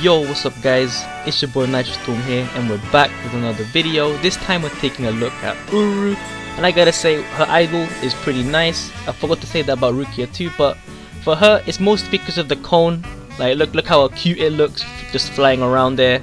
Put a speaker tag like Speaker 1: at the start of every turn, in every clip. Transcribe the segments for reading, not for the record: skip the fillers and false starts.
Speaker 1: Yo, what's up guys, it's your boy Nitrostorm here and we're back with another video. This time we're taking a look at Ururu, and I gotta say her idol is pretty nice. I forgot to say that about Rukia too, but for her it's mostly because of the cone. Like look how cute it looks just flying around there.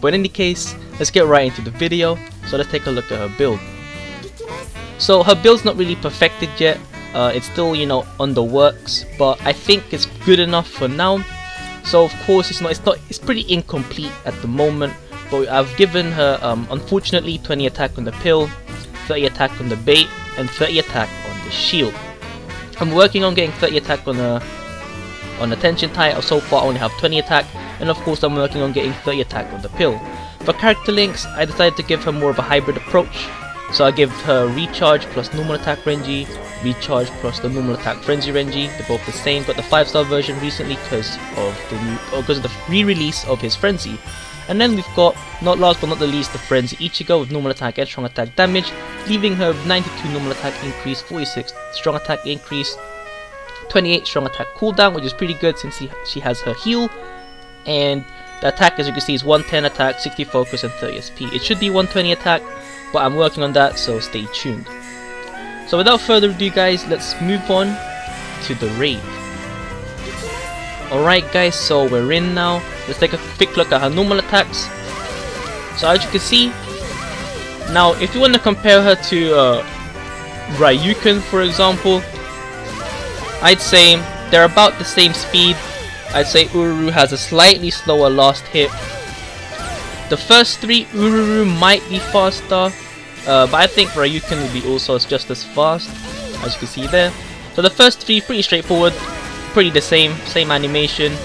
Speaker 1: But in any case, let's get right into the video. So let's take a look at her build. So her build's not really perfected yet. It's still, on the works, but I think it's good enough for now. So of course it's pretty incomplete at the moment, but I've given her unfortunately 20 attack on the pill, 30 attack on the bait, and 30 attack on the shield. I'm working on getting 30 attack on the tension tie. So far I only have 20 attack, and of course I'm working on getting 30 attack on the pill. For character links, I decided to give her more of a hybrid approach. So I give her recharge plus normal attack Renji, recharge plus the normal attack frenzy Renji. They're both the same. Got the 5-star version recently because of the re-release of his frenzy. And then we've got, not last but not the least, the frenzy Ichigo with normal attack and strong attack damage, leaving her with 92 normal attack increase, 46 strong attack increase, 28 strong attack cooldown, which is pretty good since she has her heal. And the attack, as you can see, is 110 attack, 60 focus, and 30 SP. It should be 120 attack, but I'm working on that, so stay tuned. So without further ado guys, let's move on to the raid. Alright guys, so we're in now. Let's take a quick look at her normal attacks. So as you can see, now if you want to compare her to Ryuken for example, I'd say they're about the same speed. I'd say Ururu has a slightly slower last hit. The first three, Ururu might be faster, but I think Ryuken will be also just as fast, as you can see there. So the first three, pretty straightforward, pretty the same animation,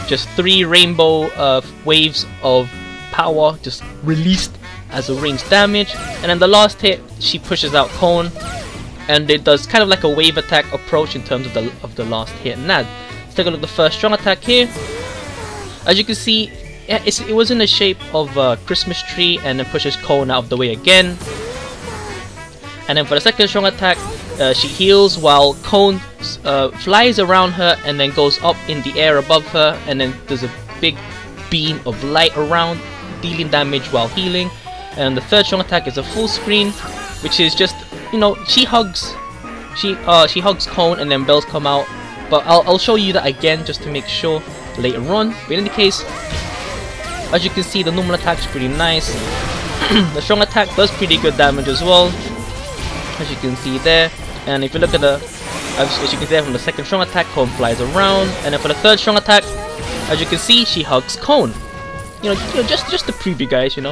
Speaker 1: just 3 rainbow waves of power just released as a ranged damage, and then the last hit, she pushes out Cone, and it does kind of like a wave attack approach in terms of the last hit. Now, let's take a look at the first strong attack here. As you can see, yeah, it was in the shape of a Christmas tree, and then pushes Cone out of the way again. And then for the second strong attack, she heals while Cone flies around her and then goes up in the air above her, and then there's a big beam of light around, dealing damage while healing. And the third strong attack is a full screen, which is just, she hugs Cone and then bells come out. But I'll show you that again just to make sure later on. But in any case, as you can see, the normal attack is pretty nice. The strong attack does pretty good damage as well, as you can see there. And if you look at as you can see from the second strong attack, Cone flies around. And then for the third strong attack, as you can see, she hugs Cone. Just to prove you guys, I'm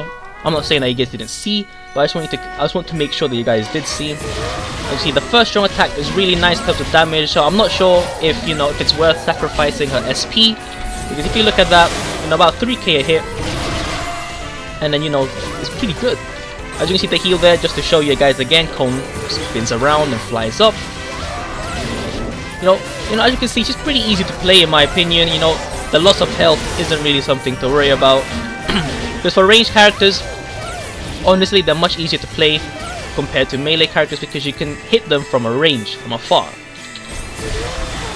Speaker 1: not saying that you guys didn't see, but I just want to make sure that you guys did see. You see, the first strong attack is really nice in terms of damage. So I'm not sure if if it's worth sacrificing her SP, because if you look at that, about 3k a hit, and then it's pretty good. As you can see the heal there, just to show you guys again, Cone spins around and flies up. As you can see, she's pretty easy to play in my opinion. The loss of health isn't really something to worry about. Because for ranged characters, honestly, they're much easier to play compared to melee characters, because you can hit them from a range, from afar.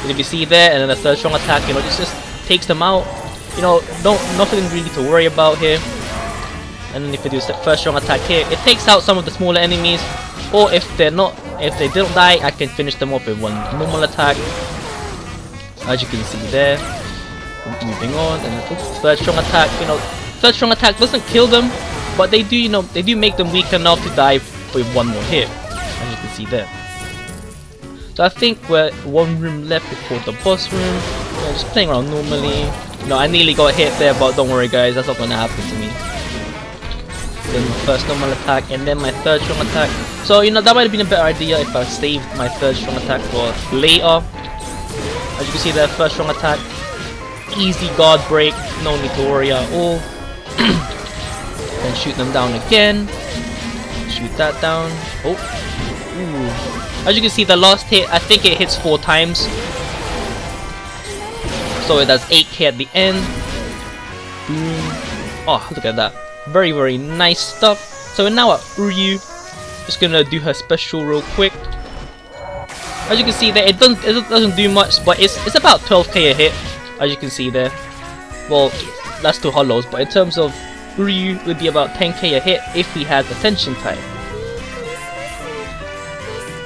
Speaker 1: And if you see there, and then the third strong attack, just takes them out. Nothing really to worry about here. And then if you do the first strong attack here, it takes out some of the smaller enemies, or if they don't die, I can finish them off with one normal attack, as you can see there. Moving on, and the third strong attack, third strong attack doesn't kill them, but they do make them weak enough to die with one more hit, as you can see there. So I think we're one room left before the boss room. Just playing around normally. I nearly got hit there, but don't worry guys, that's not gonna happen to me. Then my first normal attack, and then my third strong attack. So that might have been a better idea if I saved my third strong attack for later. As you can see there, first strong attack, easy guard break, no need to worry at all. Then shoot them down again. Shoot that down. Oh, ooh. As you can see, the last hit, I think it hits 4 times. So it does 8k at the end. Boom. Oh, look at that. Very, very nice stuff. So we're now at Ururu. Just gonna do her special real quick. As you can see there, it doesn't do much, but it's about 12k a hit. As you can see there. Well, that's two hollows, but in terms of Ururu, it would be about 10k a hit if we had Attention Time.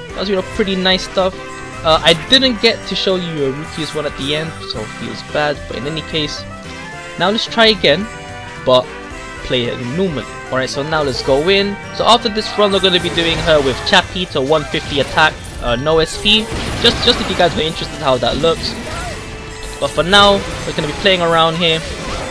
Speaker 1: That was, you know, pretty nice stuff. I didn't get to show you a Ruki's one at the end, so it feels bad, but in any case, now let's try again, but play it normally. Alright, so now let's go in. So after this run, we're going to be doing her with Chappie to 150 attack, no SP, just if you guys were interested how that looks. But for now, we're going to be playing around here.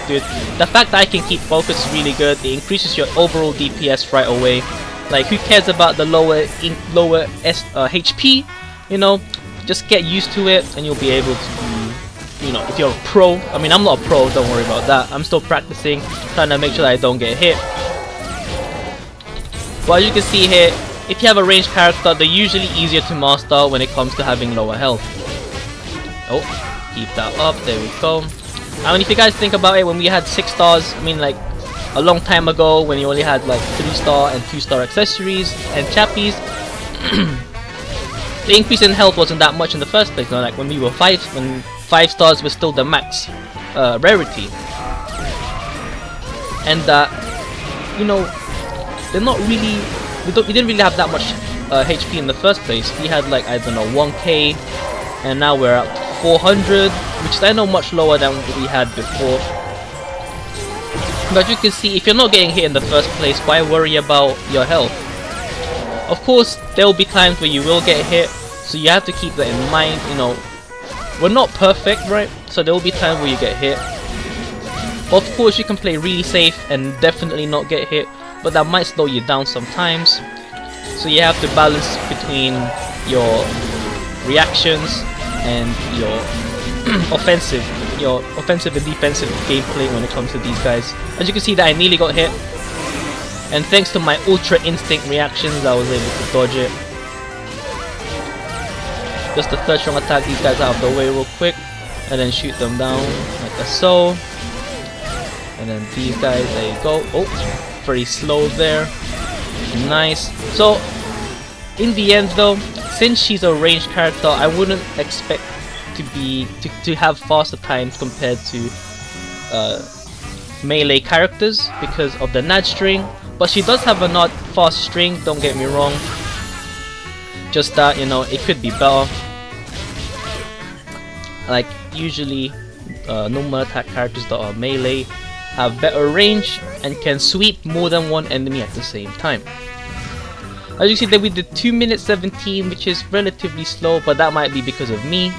Speaker 1: Dude, the fact that I can keep focus is really good. It increases your overall DPS right away. Like, who cares about the lower HP? You know, just get used to it and you'll be able to, you know, if you're a pro. I mean, I'm not a pro, don't worry about that. I'm still practicing, trying to make sure that I don't get hit. But as you can see here, if you have a ranged character, they're usually easier to master when it comes to having lower health. Oh, keep that up, there we go. I mean, if you guys think about it, when we had 6 stars, I mean, like a long time ago, when you only had like 3-star and 2-star accessories and chappies, the increase in health wasn't that much in the first place. You know, like when we were 5 stars was still the max rarity, and you know, they're not really. We didn't really have that much HP in the first place. We had like, I don't know, 1k, and now we're at 400, which is, I know, much lower than what we had before. But you can see, if you're not getting hit in the first place, why worry about your health? Of course, there will be times where you will get hit, so you have to keep that in mind. You know, we're not perfect, right? So there will be times where you get hit. Of course, you can play really safe and definitely not get hit, but that might slow you down sometimes. So you have to balance between your reactions and your offensive and defensive gameplay when it comes to these guys. As you can see, that I nearly got hit, and thanks to my ultra instinct reactions, I was able to dodge it. Just the third strong attack these guys out of the way real quick, and then shoot them down like so. And then these guys, there you go. Oh, very slow there. Nice. So in the end though, since she's a ranged character, I wouldn't expect to have faster times compared to melee characters because of the nad string. But she does have a not fast string, don't get me wrong. Just that, you know, it could be better. Like, usually normal attack characters that are melee have better range and can sweep more than one enemy at the same time. As you see that we did 2 minutes 17, which is relatively slow, but that might be because of me.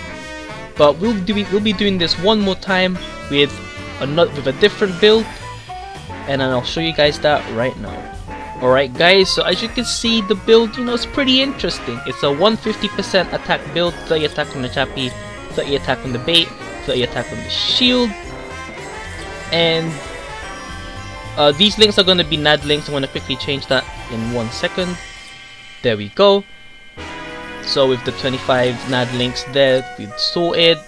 Speaker 1: But we'll be doing this one more time with a different build, and then I'll show you guys that right now. Alright guys, so as you can see, the build, you know, it's pretty interesting. It's a 150% attack build, 30 attack on the chappie, 30 attack on the bait, 30 attack on the shield. And these links are going to be nad links. I'm going to quickly change that in 1 second. There we go. So with the 25 nad links there, we've sorted.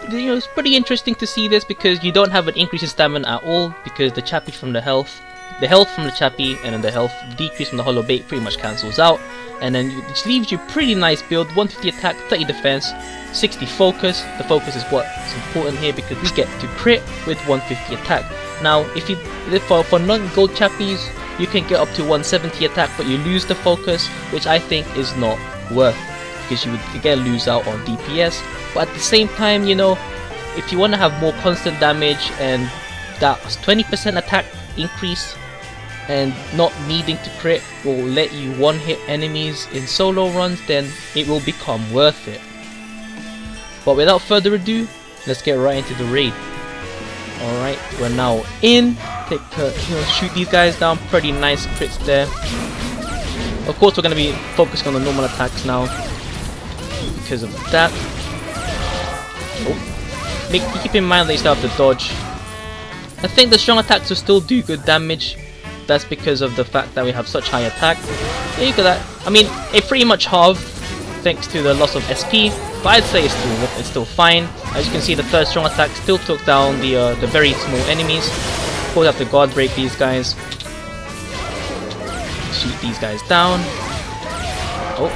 Speaker 1: You know, it's pretty interesting to see this because you don't have an increase in stamina at all, because the chappie from the health from the chappie and then the health decrease from the hollow bait pretty much cancels out, and then it leaves you pretty nice build. 150 attack, 30 defense, 60 focus. The focus is what's important here because we get to crit with 150 attack. Now for non-gold chappies, you can get up to 170 attack, but you lose the focus, which I think is not worth, because you would again lose out on DPS. But at the same time, you know, if you want to have more constant damage and that 20% attack increase and not needing to crit will let you one-hit enemies in solo runs, then it will become worth it. But without further ado, let's get right into the raid. Alright, we're now in. Shoot these guys down. Pretty nice crits there. Of course, we're going to be focusing on the normal attacks now because of that. Oh, keep in mind that you still have to dodge. I think the strong attacks will still do good damage. That's because of the fact that we have such high attack. Yeah, you got that. I mean, it pretty much halved thanks to the loss of SP, but I'd say it's still fine. As you can see, the third strong attack still took down the very small enemies. Of course, have to guard break these guys. Shoot these guys down. Oh,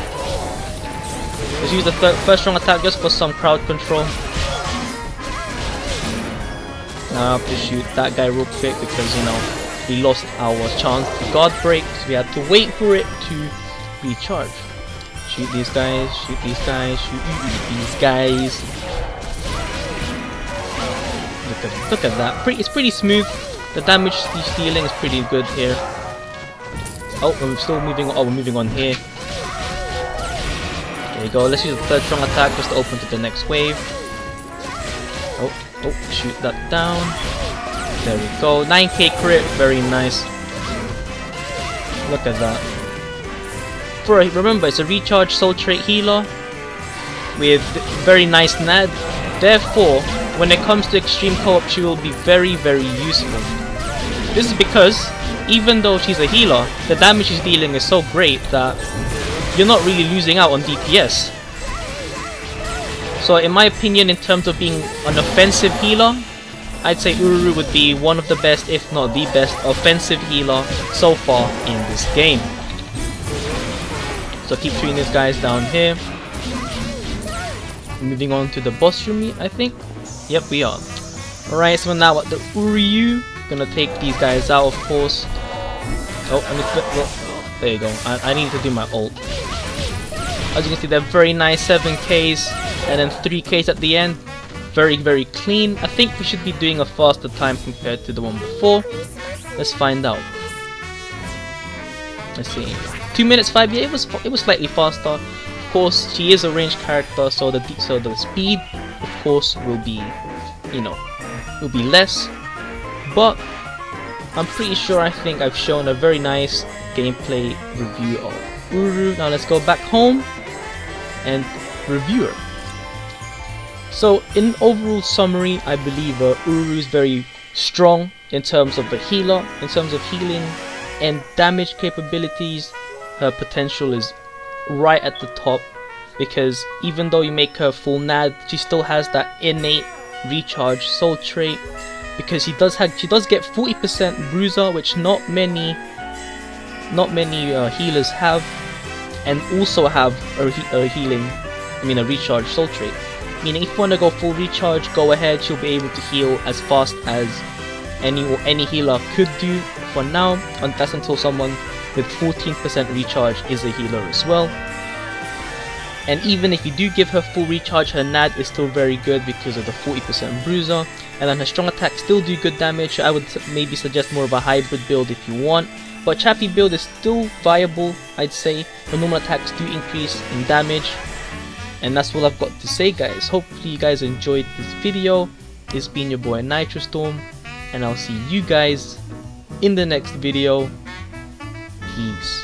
Speaker 1: let's use the first strong attack just for some crowd control. Now I have to shoot that guy real quick because, you know, we lost our chance to guard break, so we had to wait for it to recharge. Shoot these guys, shoot these guys, shoot these guys. Look at that. It's pretty smooth. The damage he's dealing is pretty good here. Oh, we're still moving. Oh, we're moving on here. There you go. Let's use the third strong attack just to open to the next wave. Oh, shoot that down. There we go. 9k crit. Very nice. Look at that. Remember, it's a recharge soul trait healer with very nice NAD. Therefore, when it comes to extreme co-op, she will be very, very useful. This is because, even though she's a healer, the damage she's dealing is so great that you're not really losing out on DPS. So in my opinion, in terms of being an offensive healer, I'd say Ururu would be one of the best, if not the best, offensive healer so far in this game. So keep shooting these guys down here. Moving on to the boss room, I think. Yep, we are. Alright, so now at the Ururu, gonna take these guys out, of course. Oh, there you go. I need to do my ult. As you can see, they're very nice 7Ks and then 3Ks at the end. Very, very clean. I think we should be doing a faster time compared to the one before. Let's find out. Let's see. 2 minutes 5. Yeah, it was slightly faster. Of course, she is a ranged character, so the speed, of course, will be, you know, will be less. But I'm pretty sure I think I've shown a very nice gameplay review of Ururu. Now let's go back home and review her. So in overall summary, I believe Ururu is very strong in terms of a healer, in terms of healing and damage capabilities. Her potential is right at the top, because even though you make her full NAD, she still has that innate recharge soul trait, because she does get 40% bruiser, which not many healers have, and also have a recharge soul trait. Meaning if you want to go full recharge, go ahead, she'll be able to heal as fast as any healer could do for now, and that's until someone with 14% recharge is a healer as well. And even if you do give her full recharge, her NAD is still very good because of the 40% bruiser, and then her strong attacks still do good damage. I would maybe suggest more of a hybrid build if you want, but Chappy build is still viable, I'd say. Her normal attacks do increase in damage. And that's all I've got to say, guys. Hopefully you guys enjoyed this video. It's been your boy Nitrostorm, and I'll see you guys in the next video. Peace.